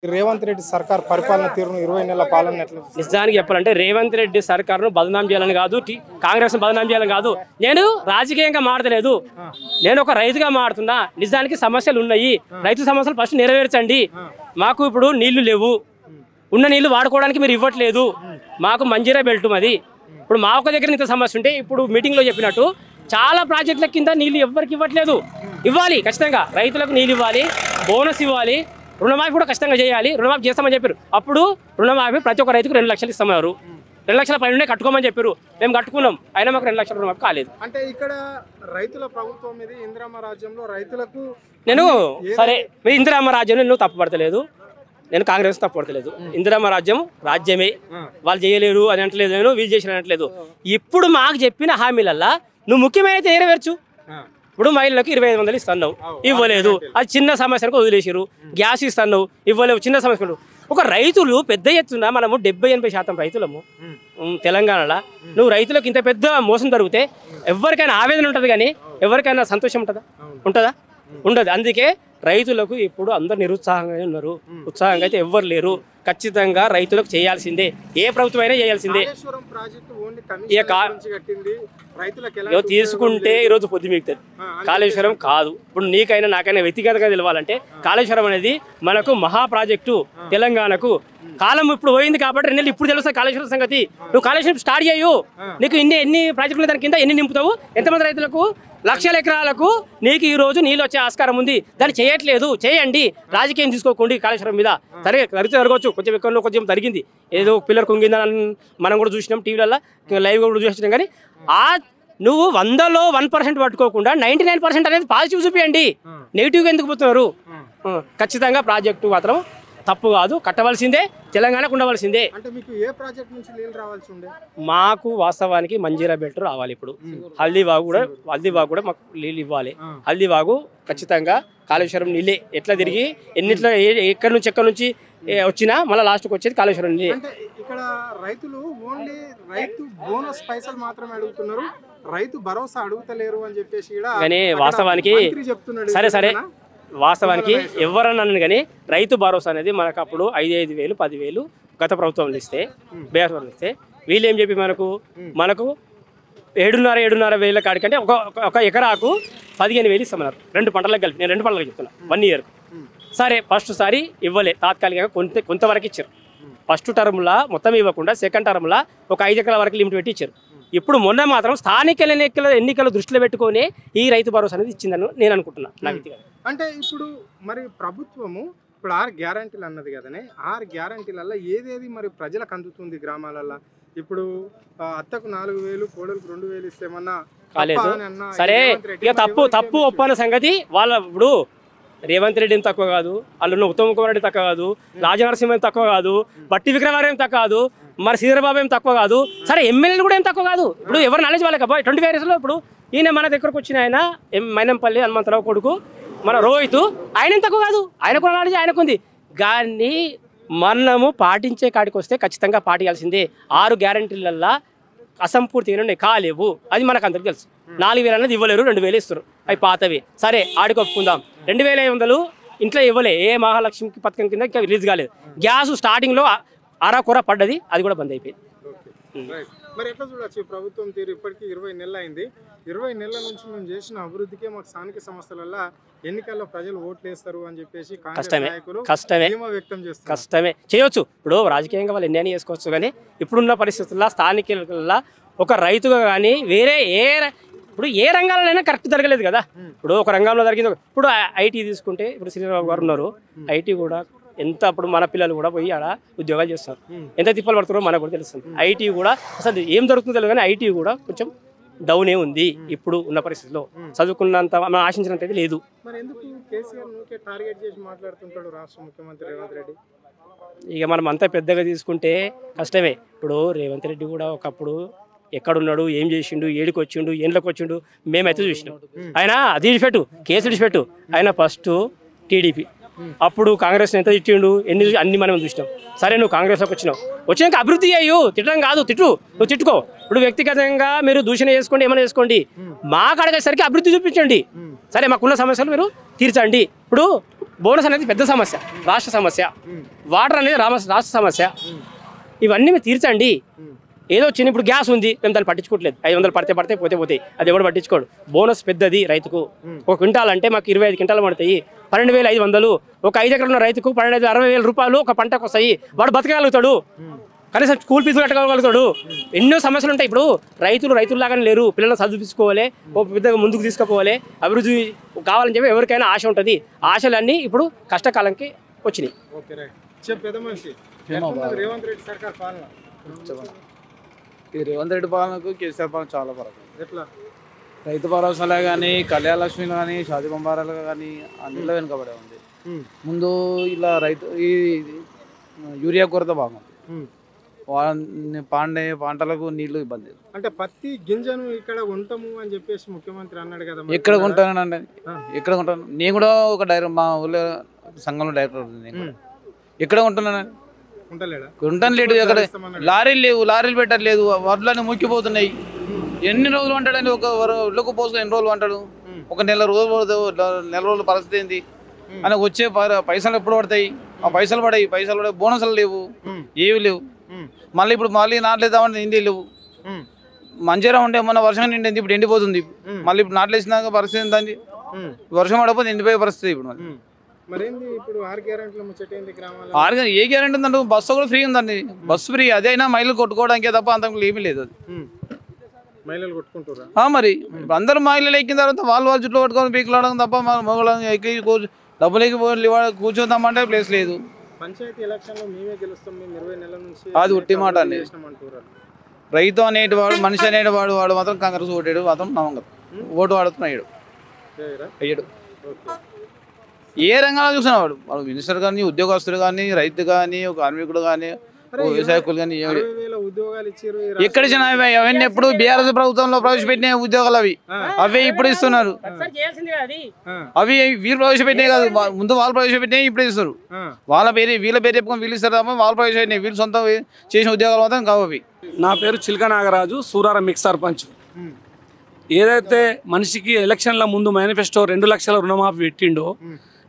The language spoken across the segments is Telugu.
రేవంత్ రెడ్డి సర్కార్ పరిపాలన తీరును 20 నెలల పాలన ఎట్లా నిజానికి చెప్పాలంటే రేవంత్ రెడ్డి సర్కారును బదనాం చేయాలని కాదు, కాంగ్రెస్ బదనాం చేయాలని కాదు. నేను రాజకీయంగా మాడతలేదు, నేను ఒక రైతుగా మాడుతున్నా. నిజానికి సమస్యలు ఉన్నాయి, రైతు సమస్యలు ఫస్ట్ నెరవేర్చండి. మాకు ఇప్పుడు నీళ్లు లేవు, ఉన్న నీళ్లు వాడుకోవడానికి మీరు ఇవ్వట్లేదు. మాకు మంజీరా బెల్ట్ అది. ఇప్పుడు మా ఒక్క దగ్గర ఇంత సమస్య ఉంటే ఇప్పుడు మీటింగ్లో చెప్పినట్టు చాలా ప్రాజెక్టుల కింద నీళ్లు ఎవరికి ఇవ్వట్లేదు. ఇవ్వాలి, ఖచ్చితంగా రైతులకు నీళ్ళు ఇవ్వాలి, బోనస్ ఇవ్వాలి, రుణమాఫీ కూడా ఖచ్చితంగా చేయాలి. రుణమాఫీ చేస్తామని చెప్పారు. అప్పుడు రుణమాఫీ ప్రతి ఒక్క రైతుకు 2 లక్షలు ఇస్తున్నారు. 2 లక్షల పైన కట్టుకోమని చెప్పారు. మేము కట్టుకున్నాం, అయినా మాకు 2 లక్షల రుణమాఫీ కాలేదు. అంటే ఇక్కడ రైతుల ప్రభుత్వం మీద ఇందిరమ్మ రాజ్యంలో రైతులకు నేను సరే మీరు ఇందిరమ్మ రాజ్యం నువ్వు తప్పుపడతలేదు, నేను కాంగ్రెస్ తప్పుపడతలేదు. ఇందిరమ్మ రాజ్యం రాజ్యమే, వాళ్ళు చేయలేరు అని అంటలేదు, నేను వీళ్ళు చేసిన అనట్లేదు. ఇప్పుడు మాకు చెప్పిన హామీలల్లా నువ్వు ముఖ్యమైన నెరవేర్చు. ఇప్పుడు మహిళలకు 2500 ఇస్తున్నావు, ఇవ్వలేదు. అది చిన్న సమస్యలకు వదిలేసారు. గ్యాస్ ఇస్తున్నావు, ఇవ్వలేవు. చిన్న సమస్యలు ఒక రైతులు పెద్ద ఎత్తున మనము 70-80% రైతులము తెలంగాణలో. నువ్వు రైతులకు ఇంత పెద్ద మోసం జరిగితే ఎవరికైనా ఆవేదన ఉంటుంది, కానీ ఎవరికైనా సంతోషం ఉంటుందా? ఉండదు. అందుకే రైతులకు ఇప్పుడు అందరు నిరుత్సాహంగా ఉన్నారు. ఉత్సాహంగా అయితే ఎవ్వరు లేరు. ఖచ్చితంగా రైతులకు చేయాల్సిందే, ఏ ప్రభుత్వం అయినా చేయాల్సిందే. తీసుకుంటే ఈరోజు పొద్దు మిగుతుంది. కాళేశ్వరం కాదు, ఇప్పుడు నీకైనా నాకైనా వ్యక్తిగతంగా తెలవాలంటే కాళేశ్వరం అనేది మనకు మహా ప్రాజెక్టు తెలంగాణకు. కాలం ఇప్పుడు పోయింది కాబట్టి 2 నెలలు ఇప్పుడు తెలుస్తుంది కాళేశ్వరం సంగతి. నువ్వు కాళేశ్వరం స్టార్ట్ చేయు, నీకు ఎన్ని ప్రాజెక్టులు దాని కింద ఎన్ని నింపుతావు, ఎంతమంది రైతులకు, లక్షల ఎకరాలకు నీకు ఈ రోజు నీళ్ళు వచ్చే ఆస్కారం ఉంది. దాన్ని చేయట్లేదు, చేయండి. రాజకీయం తీసుకోకండి కాళేశ్వరం మీద. సరే జరిగితే జరగవచ్చు, కొంచెం ఎక్కడో కొంచెం జరిగింది, ఏదో పిల్లర్ కుంగిందని మనం కూడా చూసినాం, టీవీలలో లైవ్ కూడా చూసినాం. కానీ నువ్వు 100లో 1% పట్టుకోకుండా 99% అనేది పాజిటివ్ చూపించండి. నెగిటివ్గా ఎందుకు పోతున్నారు? ఖచ్చితంగా ప్రాజెక్టు మాత్రం తప్పు కాదు, కట్టవలసిందే, తెలంగాణకు ఉండవలసిందే. అంటే మీకు ఏ ప్రాజెక్ట్ నుంచి నీళ్ళు రావాల్సి ఉండే? మాకు వాస్తవానికి మంజీరా బెల్ట్ రావాలి. ఇప్పుడు హల్దీవాగు కూడా మాకు నీళ్ళు ఇవ్వాలి. హల్దీవాగు ఖచ్చితంగా కాళేశ్వరం నీళ్ళే. ఎట్లా తిరిగి ఎన్నిట్లో ఎక్కడి నుంచి వచ్చినా మళ్ళీ లాస్ట్కి వచ్చేది కాళేశ్వరం నీళ్ళే. అంటే ఇక్కడ రైతులు ఓన్లీ రైతు బోనస్ పైసలు మాత్రమే అడుగుతున్నారు, రైతు భరోసా అడుగుతలేరు అని చెప్పేసి కానీ వాస్తవానికి సరే వాస్తవానికి ఎవరన్నాను కానీ రైతు భరోసా అనేది మనకు అప్పుడు 5,000 10,000 గత ప్రభుత్వం ఇస్తే, బీఆర్ఎస్ ఇస్తే, వీళ్ళు ఏం చెప్పి మనకు 7,500 వేల కాడికంటే ఒక ఎకరాకు 15,000 ఇస్తామన్నారు. 2 పంటలకు కలిపి. నేను 2 పంటలకు చెప్తున్నా, 1 ఇయర్కు. సరే ఫస్ట్ సారి ఇవ్వలే, తాత్కాలికంగా కొంతవరకు ఇచ్చారు. ఫస్ట్ టర్మ్లా మొత్తం ఇవ్వకుండా సెకండ్ టర్మ్లా ఒక 5 ఎకరాల వరకు లిమిట్ పెట్టి ఇచ్చారు. ఇప్పుడు మొన్న మాత్రం స్థానిక ఎన్నికలు దృష్టిలో పెట్టుకొని ఈ రైతు భరోసా అనేది ఇచ్చిందని నేను అనుకుంటున్నా. అంటే ఇప్పుడు మరి ప్రభుత్వము ఇప్పుడు 6 గ్యారంటీలు అన్నది కదనే, 6 గ్యారంటీలలో ఏదేది మరి ప్రజలకు అందుతుంది గ్రామాలలో? ఇప్పుడు అత్తకు 4,000, కోడలకు 2,000 ఇస్తేమన్నా కాలేదు. సరే ఇక తప్పు ఒప్పన్న సంగతి వాళ్ళ. ఇప్పుడు రేవంత్ రెడ్డి ఏం తక్కువ కాదు, అందులో ఉత్తమ్ కుమార్ రెడ్డి తక్కువ కాదు, రాజనరసింహ ఏం తక్కువ కాదు, బట్టి విక్రమార్క ఏం తక్కువ కాదు, మరి శ్రీధరబాబు ఏం తక్కువ కాదు. సరే ఎమ్మెల్యేలు కూడా ఏం తక్కువ కాదు. ఇప్పుడు ఎవరు నాలెడ్జ్ వాళ్ళకి 25 ఇయర్స్లో ఇప్పుడు ఈయన మన దగ్గరకు వచ్చిన ఆయన మైనంపల్లి హనుమంతరావు కొడుకు మన రోహిత్, ఆయన ఏం తక్కువ కాదు, ఆయనకు నాలెడ్జ్ ఆయనకు ఉంది. కానీ మనము పాటించే కాడికి వస్తే ఖచ్చితంగా పాటించాల్సిందే. 6 గ్యారంటీలల్లా అసంపూర్తిగా ఉన్నాయి, కాలేవు. అది మనకు అందరికి తెలుసు. 4,000 అన్నది ఇవ్వలేరు, 2,000 ఇస్తారు, అవి పాతవి. సరే ఆడికి ఒప్పుకుందాం. 2,500 ఇంట్లో ఇవ్వలే, ఏ మహాలక్ష్మి పథకం కింద ఇంకా రిలీజ్ కాలేదు. గ్యాస్ స్టార్టింగ్లో అరకొర పడ్డది, అది కూడా బంద్ అయిపోయింది. మరి ఎట్లా చూడొచ్చు ప్రభుత్వం తీరు? ఇప్పటికీ 20 నెలలు అయింది. 20 నెలల నుంచి మేము చేసిన అభివృద్ధికే మాకు స్థానిక సంస్థలలో ఎన్నికల్లో ప్రజలు ఓట్లు వేస్తారు అని చెప్పేసి కష్టమే చేయొచ్చు. ఇప్పుడు రాజకీయంగా వాళ్ళు ఎన్ని చేసుకోవచ్చు, కానీ ఇప్పుడున్న పరిస్థితుల్లో స్థానికుల ఒక రైతుగా కానీ వేరే ఇప్పుడు ఏ రంగాలైనా కరెక్ట్ జరగలేదు కదా. ఇప్పుడు ఒక రంగంలో జరిగింది. ఇప్పుడు ఐటీ తీసుకుంటే ఇప్పుడు శ్రీధరబాబు గారు ఉన్నారు, ఐటీ కూడా ఎంత ఇప్పుడు మన పిల్లలు కూడా పోయి ఆడ ఉద్యోగాలు చేస్తున్నారు. ఎంత తిప్పలు పడుతున్నారో మనకు కూడా తెలుస్తుంది. ఐటీ కూడా అసలు ఏం జరుగుతుందో తెలియదు, కానీ ఐటీ కూడా కొంచెం డౌనే ఉంది ఇప్పుడు ఉన్న పరిస్థితిలో. చదువుకున్నంత మనం ఆశించినంత అయితే లేదు. ఇక మనం అంతా పెద్దగా తీసుకుంటే కష్టమే. ఇప్పుడు రేవంత్ రెడ్డి కూడా ఒకప్పుడు ఎక్కడున్నాడు, ఏం చేసిండు, ఏడికి వచ్చిండు, ఏండ్లకు వచ్చిండు మేమైతే చూసినాం. ఆయన అది విడిచిపెట్టు, కేసు విడిచిపెట్టు, ఆయన ఫస్ట్ టీడీపీ, అప్పుడు కాంగ్రెస్ ఎంత తిట్టిండు, అన్ని మనం చూసినాం. సరే నువ్వు కాంగ్రెస్లోకి వచ్చినాక అభివృద్ధి అయ్యు, తిట్టడం కాదు, నువ్వు తిట్టుకో. ఇప్పుడు వ్యక్తిగతంగా మీరు దూషణ చేసుకోండి, ఏమైనా చేసుకోండి, మా కాడకేసరికి అభివృద్ధి చూపించండి. సరే మాకున్న సమస్యలు మీరు తీర్చండి. ఇప్పుడు బోనస్ అనేది పెద్ద సమస్య, రాష్ట్ర సమస్య. వాటర్ అనేది రాష్ట్ర సమస్య. ఇవన్నీ మీరు తీర్చండి. ఏదో చిన్న ఇప్పుడు గ్యాస్ ఉంది, మేము దాన్ని పట్టించుకోవట్లేదు. 500 పడితే పోతాయి, అది ఎవడు పట్టించుకోడు. బోనస్ పెద్దది రైతుకు. ఒక క్వింటాల్ అంటే మాకు 25 క్వింటాలు పడతాయి, 12,500. ఒక 5 ఎకరాలు ఉన్న రైతుకు 60,000 రూపాయలు ఒక పంటకు వస్తాయి. వాడు బతకగలుగుతాడు, కనీసం స్కూల్ ఫీజు కట్టగలుగుతాడు. ఎన్నో సమస్యలు ఉంటాయి. ఇప్పుడు రైతుల్లాగానే లేరు. పిల్లలను చదివించుకోవాలి, పెద్దగా ముందుకు తీసుకుపోవాలి, అభివృద్ధి కావాలని చెప్పి ఎవరికైనా ఆశ ఉంటుంది. ఆశలన్నీ ఇప్పుడు కష్టకాలంకి వచ్చినాయి. ఈ రేవంత్ రెడ్డి పాలనకు కేసీఆర్ పాలన చాలా పరకం. రైతు భరోసాలే కానీ, కళ్యాణ లక్ష్మి కానీ, షాదీ బంబారాలు కానీ అన్నిలో వెనుకబడే ఉంది. ముందు ఇలా ఈ యూరియా కొరత బాగుంది. పంటలకు నీళ్లు ఇబ్బంది. అంటే పత్తి గింజను ఇక్కడ ఉంటాము అని చెప్పేసి ముఖ్యమంత్రి అన్నాడు కదా. ఎక్కడ కొంటానండి? ఎక్కడ కొంటాను? నేను కూడా ఒక మా ఊళ్ళో సంఘంలో డైరెక్టర్ ఉంది. ఎక్కడ కొంటున్నాను? ఉంటాను లేదు. అక్కడ లారీలు లేవు, లారీలు పెట్టట్లేదు, వడ్లన్నీ ముక్కిపోతున్నాయి. ఎన్ని రోజులు అంటాడండి? ఒక ఇళ్ళకు పోసుకొని ఎన్ని రోజులు అంటాడు? ఒక నెల రోజుల పరిస్థితి ఏంది? అని వచ్చే పైసలు ఎప్పుడు పడతాయి? ఆ పైసలు పడాయి, బోనసులు లేవు, ఏవి లేవు. మళ్ళీ నాట్లేదామంటే నిండి లేవు. మంచిగా ఉంటే మొన్న వర్షం నిండింది, ఇప్పుడు ఎండిపోతుంది. మళ్ళీ ఇప్పుడు నాట్లేసినాక పరిస్థితి ఏంటండి? వర్షం పడకపోతే ఎండిపోయే పరిస్థితి. ఇప్పుడు ఏ గ్యారెంటీ ఉందంటే బస్సు కూడా ఫ్రీ ఉందండి. బస్సు ఫ్రీ, అదే అయినా మైలు కొట్టుకోవడానికే తప్ప అంతకు ఏమీ లేదు. అది మరి అందరూ మహిళలు ఎక్కిన తర్వాత వాళ్ళు జుట్లు పట్టుకొని పీకులాడడం తప్ప మగవాళ్ళని ఎక్కి డబ్బులు ఎక్కి కూర్చోద్దామంటే ప్లేస్ లేదు. అది ఉట్టి మాట అండి. రైతు అనేటివాడు, మనిషి అనేటివాడు వాడు మాత్రం కాంగ్రెస్ ఓటాడు, మాత్రం నమ్మకం ఓటు వాడుతున్నాడు. అయ్యాడు ఏ రంగంలో చూసినా వాడు మినిస్టర్ కానీ, ఉద్యోగస్తులు కానీ, రైతు కానీ, కార్మికుడు కానీ, వ్యవసాయకులు కానీ ఎక్కడ అవన్నీ ఎప్పుడు బీఆర్ఎస్ ప్రభుత్వంలో ప్రవేశపెట్టిన ఉద్యోగాలు అవే ఇప్పుడు ఇస్తున్నారు. అవి వీళ్ళు ప్రవేశపెట్టినాయి కాదు, ముందు వాళ్ళు ప్రవేశపెట్టినాయి ఇప్పుడు ఇస్తారు. వీళ్ళ పేరు చెప్పుకొని వీళ్ళు ఇస్తారు తప్ప వాళ్ళు ప్రవేశపెట్టినాయి. వీళ్ళు సొంత చేసిన ఉద్యోగాలు మాత్రం కావు అవి. నా పేరు చిల్క నాగరాజు, సూరారం మిక్స్ సర్పంచ్. ఏదైతే మనిషికి ఎలక్షన్ల ముందు మేనిఫెస్టో 2 లక్షల రుణమాఫీ పెట్టిండో,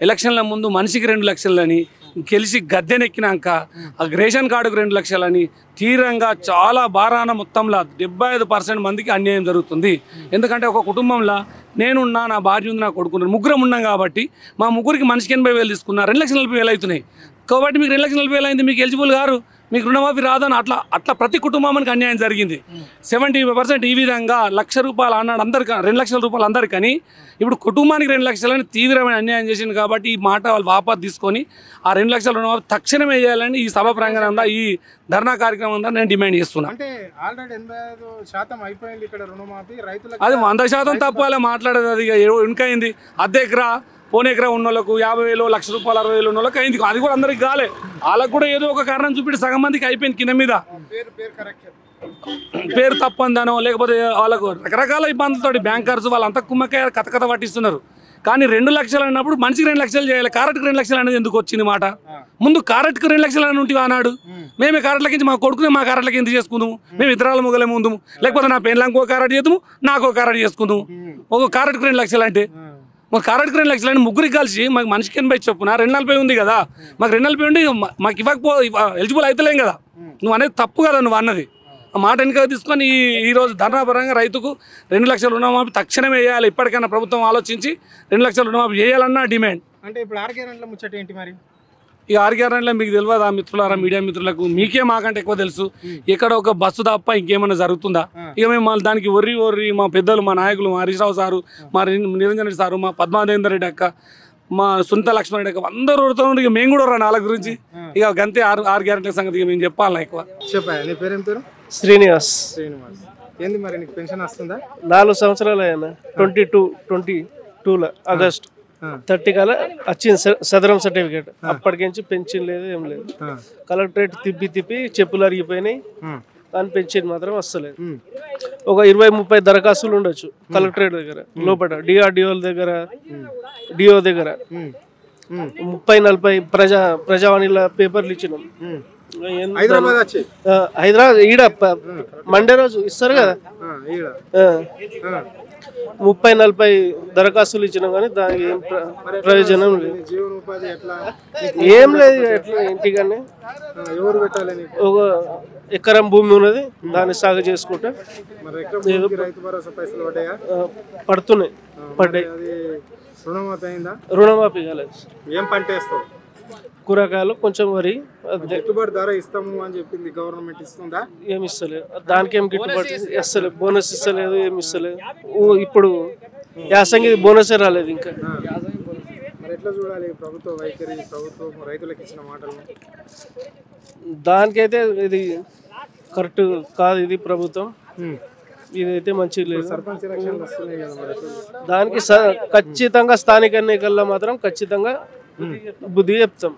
ఎలక్షన్ల ముందు మనిషికి 2 లక్షలని, గెలిచి గద్దెనెక్కినాక ఆ రేషన్ కార్డుకు 2 లక్షలని తీవ్రంగా చాలా భారాన మొత్తంలో 75% మందికి అన్యాయం జరుగుతుంది. ఎందుకంటే ఒక కుటుంబంలో నేనున్నా, నా భార్య ఉంది, నా కొడుకున్నాను, ముగ్గురం ఉన్నాం కాబట్టి మా ముగ్గురికి మనిషికి 80,000 తీసుకున్నారు, 2,40,000 అవుతున్నాయి. కాబట్టి మీకు 2,40,000 అయింది, మీకు ఎలిజిబుల్ గారు, మీకు రుణమాఫీ రాదని అట్లా ప్రతి కుటుంబానికి అన్యాయం జరిగింది. 70% ఈ విధంగా ₹1,00,000 అన్నాడు అందరికీ, 2 లక్షల రూపాయలు అందరికని. ఇప్పుడు కుటుంబానికి 2 లక్షలని తీవ్రమైన అన్యాయం చేసింది. కాబట్టి ఈ మాట వాళ్ళు వాపసు తీసుకొని ఆ 2 లక్షల రుణమాఫీ తక్షణమే వేయాలని ఈ సభ ప్రాంగణంలో ఈ ధర్నా కార్యక్రమం నేను డిమాండ్ చేస్తున్నా. అది 100% తప్పు. అలా మాట్లాడేది అది ఇంకైంది. అద్దె ఎకరా పోనీ ఎకరా ఉన్న వాళ్ళకు 50,000, ₹1,00,000, 60,000 ఉన్న వాళ్ళకి అయింది. అది కూడా అందరికి కాలే. వాళ్ళకు కూడా ఏదో ఒక కారణం చూపితే సగం మందికి అయిపోయింది. కింద మీద పేరు తప్పందానో లేకపోతే వాళ్ళకు రకరకాల ఇబ్బందులతో బ్యాంకర్స్ వాళ్ళంతా కుమ్మకాయ కథ పట్టిస్తున్నారు. కానీ 2 లక్షలు అన్నప్పుడు మనిషికి 2 లక్షలు చేయాలి. కారెట్కి 2 లక్షలు అనేది ఎందుకు వచ్చింది మాట? ముందు కారెట్కి 2 లక్షలు అని ఉంటే అన్నాడు. మేమే కారెట్లకి మా కొడుకునే మా కారెట్లకి ఎందుకు చేసుకుందాము? మేము ఇతరాల మొగలే ముందు, లేకపోతే నా పెళ్ళంకి ఒక కారెట్ చేద్దాము, నాకు ఒక కారెట్ చేసుకుందాము. ఒక కారెట్కి 2 లక్షలు అంటే మాకు కారెట్కి 2 లక్షలు అని ముగ్గురికి కలిసి మాకు మనిషికి 80 చొప్పున 240 ఉంది కదా. మాకు 240 ఉండి మాకు ఎలిజిబుల్ అవుతలేం కదా. నువ్వు అనేది తప్పు కదా. నువ్వు అన్నది ఆ మాట వెనుక తీసుకొని ఈరోజు ధర్నాపరంగా రైతుకు 2 లక్షల రుణమాఫీ తక్షణమే వేయాలి. ఇప్పటికైనా ప్రభుత్వం ఆలోచించి 2 లక్షల రుణమాఫీ చేయాలన్న డిమాండ్. అంటే ఇప్పుడు ఆర్గ్యారెంట్ల ముచ్చట ఏంటి మరి? ఈ ఆర్గ్యారెంట్లో మీకు తెలియదా మిత్రులారా, మీడియా మిత్రులకు? మీకే మాకంటే ఎక్కువ తెలుసు. ఇక్కడ ఒక బస్సు తప్ప ఇంకేమైనా జరుగుతుందా? ఇక మేము దానికి ఒర్రి మా పెద్దలు, మా నాయకులు, మా హరీష్ రావు సారు, మా నిరంజన్ రెడ్డి సారు, మా పద్మాదేందర్ రెడ్డి అక్క, మా సునీత లక్ష్మణ్ రెడ్డి అక్క అందరూ ఒరుతున్నారు. ఇక మేము కూడా రా వాళ్ళ గురించి. ఇక గంతే ఆరు గ్యారెంటీల సంగతి మేము చెప్పాలి ఎక్కువ. చెప్పాలి. నీ పేరేం పేరు? శ్రీనివాస్. ఏంది మరి నీకు పెన్షన్ వస్తుందా? 4 సంవత్సరాలు అయినా 22 ఆగస్ట్ 30 కల్లా వచ్చింది సదరం సర్టిఫికేట్. అప్పటికించి పెన్షన్ లేదు, ఏం లేదు. కలెక్టరేట్ తిప్పి చెప్పులు అరిగిపోయినాయి, కానీ పెన్షన్ మాత్రం వస్తలేదు. ఒక 20-30 దరఖాస్తులు ఉండొచ్చు కలెక్టరేట్ దగ్గర, లోపల డిఆర్డిఓ దగ్గర, డిఓ దగ్గర 30-40 ప్రజావాణిల పేపర్లు ఇచ్చినాం. హైదరాబాద్ ఈడ మండే రోజు ఇస్తారు కదా. 30-40 దరఖాస్తులు ఇచ్చినాం కానీ దానికి ఏం ప్రయోజనం లేదు. జీవనోపాధి ఎట్లా? ఏం లేదు, ఎట్లా ఇంటికనే ఎవరు పెట్టాలి నీకు? ఒక ఎకరం భూమి ఉన్నది, దాన్ని సాగు చేసుకుంటే మరి ఎక్కడ భూమికి రైతు భరోసా పైసలు పడ్డాయా? పడుతున్నాయి, పడ్డాయి. అది రుణమాఫీ అయిందా? రుణమాఫీ కాలేదు. ఏం పంట వేస్తావు? కూరగాయలు, కొంచెం వరి. గిట్టుబాటు ధర ఇస్తాము అని చెప్పింది గవర్నమెంట్, ఇస్తుందా? ఏమి ఇస్తలేదు, దానికి ఏం గిట్టుబాటు ఇస్తలేదు, బోనస్ ఇస్తలేదు, ఏమి ఇస్తలేదు. ఇప్పుడు యాసంగి బోనస్ రాలేదు ఇంకా. మరి ఎట్లా చూడాలి ప్రభుత్వ వైఖరి, ప్రభుత్వం రైతులకు ఇచ్చిన మాటలు? దానికైతే ఇది కరెక్ట్ కాదు, ఇది ప్రభుత్వం ఇదైతే మంచిగా లేదు. సర్పంచ్ ఎలక్షన్లు వస్తున్నాయి కదా, మరి ఎట్లా చూస్తావు? దానికి ఖచ్చితంగా స్థానిక ఎన్నికల్లో మాత్రం ఖచ్చితంగా బుద్ధి చెప్తాం.